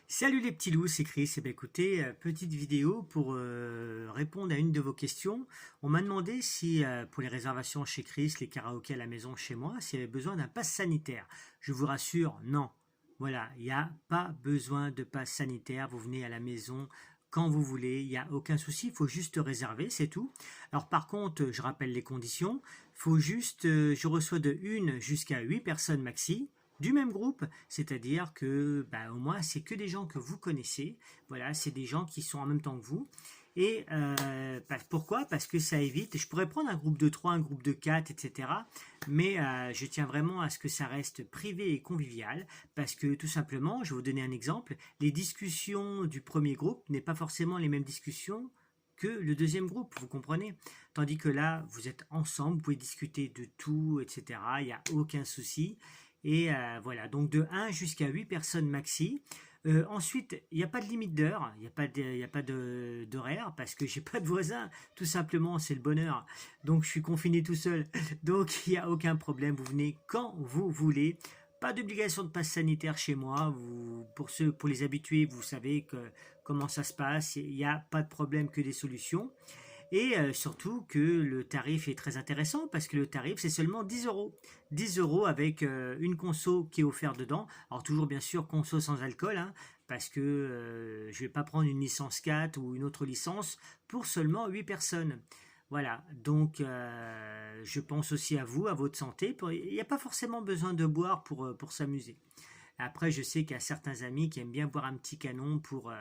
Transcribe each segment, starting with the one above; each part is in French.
Salut les petits loups, c'est Chris. Eh bien, écoutez, petite vidéo pour répondre à une de vos questions. On m'a demandé si pour les réservations chez Chris, les karaokés à la maison chez moi, s'il y avait besoin d'un pass sanitaire. Je vous rassure, non. Voilà, il n'y a pas besoin de pass sanitaire. Vous venez à la maison quand vous voulez, il n'y a aucun souci. Il faut juste réserver, c'est tout. Alors par contre, je rappelle les conditions. Il faut juste, je reçois de 1 jusqu'à 8 personnes maxi du même groupe, c'est-à-dire que au moins c'est que des gens que vous connaissez, voilà, c'est des gens qui sont en même temps que vous. Et pourquoi? Parce que ça évite, je pourrais prendre un groupe de 3, un groupe de 4, etc. Mais je tiens vraiment à ce que ça reste privé et convivial, parce que tout simplement, je vais vous donner un exemple, les discussions du premier groupe n'est pas forcément les mêmes discussions que le deuxième groupe, vous comprenez? Tandis que là, vous êtes ensemble, vous pouvez discuter de tout, etc. Il n'y a aucun souci. Et voilà, donc de 1 jusqu'à 8 personnes maxi. Ensuite, il n'y a pas de limite d'heure, il n'y a pas d'horaire, parce que j'ai pas de voisins, tout simplement, c'est le bonheur. Donc je suis confiné tout seul, donc il n'y a aucun problème, vous venez quand vous voulez. Pas d'obligation de passe sanitaire chez moi. Pour les habitués, vous savez comment ça se passe. Il n'y a pas de problème, que des solutions. Et surtout que le tarif est très intéressant parce que le tarif c'est seulement 10 euros. 10 euros avec une conso qui est offerte dedans. Alors toujours bien sûr conso sans alcool, hein, parce que je ne vais pas prendre une licence 4 ou une autre licence pour seulement 8 personnes. Voilà, donc je pense aussi à vous, à votre santé. Il n'y a pas forcément besoin de boire pour s'amuser. Après, je sais qu'il y a certains amis qui aiment bien boire un petit canon pour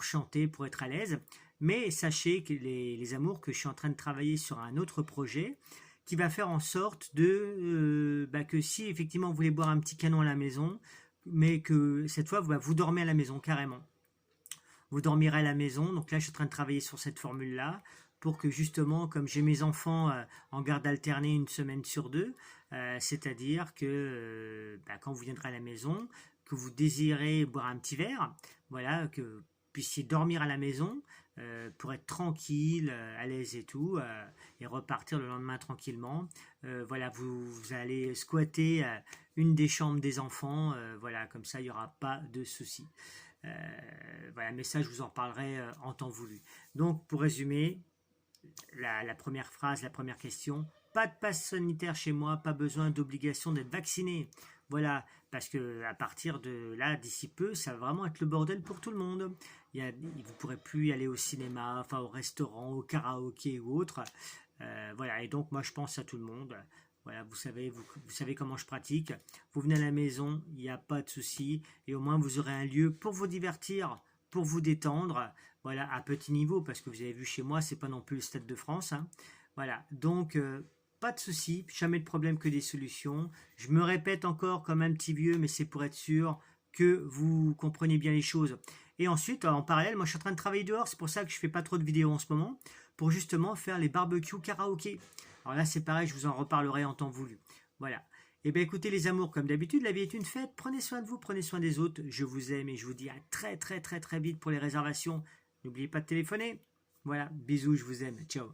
chanter, pour être à l'aise. Mais sachez que les amours, que je suis en train de travailler sur un autre projet qui va faire en sorte que si effectivement vous voulez boire un petit canon à la maison, mais que cette fois vous dormez à la maison carrément. Vous dormirez à la maison. Donc là, je suis en train de travailler sur cette formule-là pour que justement, comme j'ai mes enfants en garde alternée 1 semaine sur 2, c'est-à-dire que quand vous viendrez à la maison, que vous désirez boire un petit verre, voilà, que vous puissiez dormir à la maison pour être tranquille, à l'aise et tout, et repartir le lendemain tranquillement. Voilà, vous allez squatter une des chambres des enfants, voilà, comme ça il n'y aura pas de soucis. Voilà, mais ça je vous en reparlerai en temps voulu. Donc pour résumer, la première phrase, la première question, pas de passe sanitaire chez moi, pas besoin d'obligation d'être vacciné. Voilà, parce que à partir de là, d'ici peu, ça va vraiment être le bordel pour tout le monde. Vous ne pourrez plus aller au cinéma, enfin au restaurant, au karaoké ou autre. Voilà, et donc moi je pense à tout le monde. Voilà, vous savez comment je pratique. Vous venez à la maison, il n'y a pas de souci, et au moins vous aurez un lieu pour vous divertir, pour vous détendre. Voilà, à petit niveau, parce que vous avez vu chez moi, c'est pas non plus le Stade de France, hein. Voilà, donc pas de souci, jamais de problème, que des solutions. Je me répète encore comme un petit vieux, mais c'est pour être sûr que vous comprenez bien les choses. Et ensuite, en parallèle, moi je suis en train de travailler dehors, c'est pour ça que je fais pas trop de vidéos en ce moment, pour justement faire les barbecues karaoké. Alors là, c'est pareil, je vous en reparlerai en temps voulu. Voilà. Eh bien écoutez les amours, comme d'habitude, la vie est une fête. Prenez soin de vous, prenez soin des autres. Je vous aime et je vous dis à très très très très vite pour les réservations. N'oubliez pas de téléphoner. Voilà, bisous, je vous aime. Ciao.